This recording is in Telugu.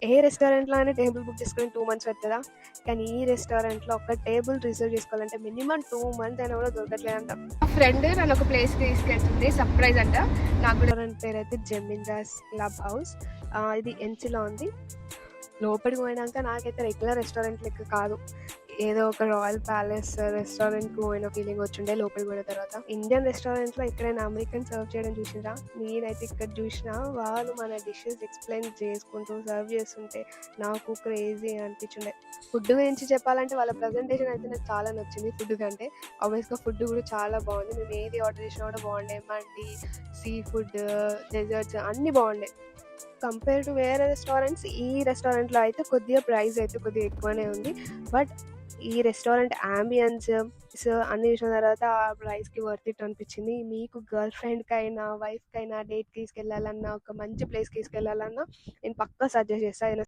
ఏ రెస్టారెంట్‌లో అయినా టేబుల్ బుక్ చేసుకొని 2 మంత్స్ పడతదా? కానీ ఈ రెస్టారెంట్‌లో ఒక టేబుల్ రిజర్వ్ చేసుకోవాలంటే మినిమమ్ 2 మంత్స్ అయినా కూడా దొరకట్లేదంట. మా ఫ్రెండ్ నన్ను ఒక ప్లేస్‌కి తీసుకెళ్తుంది. సర్ప్రైజ్ అంట. నాకు కూడా రెస్టారెంట్ పేరైతే జమీందాస్ క్లబ్ హౌస్. ఇది ఎన్‌సిలో ఉంది. లోపలికి పోయినాక నాకైతే రెగ్యులర్ రెస్టారెంట్ లెక్క కాదు. ఏదో ఒక రాయల్ ప్యాలెస్ రెస్టారెంట్‌కి పోయిన ఫీలింగ్ వచ్చిండే లోపలికి పోయిన తర్వాత. ఇండియన్ రెస్టారెంట్‌లో ఎక్కడైనా అమెరికన్ సర్వ్ చేయడం చూసిండ్రా? నేనైతే ఇక్కడ చూసినా వాళ్ళు మన డిషెస్ ఎక్స్‌ప్లెయిన్ చేసుకుంటూ సర్వ్ చేస్తుంటే నాకు క్రేజీ అనిపించుండే. ఫుడ్ గురించి చెప్పాలంటే వాళ్ళ ప్రజెంటేషన్ అయితే నాకు చాలా నచ్చింది ఫుడ్ కంటే. ఆబ్వియస్‌గా ఫుడ్ కూడా చాలా బాగుంది. మేము ఏది ఆర్డర్ చేసినా కూడా బాగుండే. మండి, సీ ఫుడ్, డెజర్ట్స్ అన్నీ బాగుండే. కంపేర్ టు వేరే రెస్టారెంట్స్ ఈ రెస్టారెంట్‌లో అయితే కొద్దిగా ప్రైస్ అయితే కొద్దిగా ఎక్కువనే ఉంది. బట్ ఈ రెస్టారెంట్ యాంబియన్స్ అన్నీ చూసిన తర్వాత ఆ ప్రైస్‌కి వర్త్ ఇట్ అనిపించింది. మీకు గర్ల్ ఫ్రెండ్‌కైనా, వైఫ్‌కైనా డేట్‌కి తీసుకెళ్ళాలన్నా, ఒక మంచి ప్లేస్‌కి తీసుకెళ్ళాలన్నా నేను పక్కా సజెస్ట్ చేస్తా.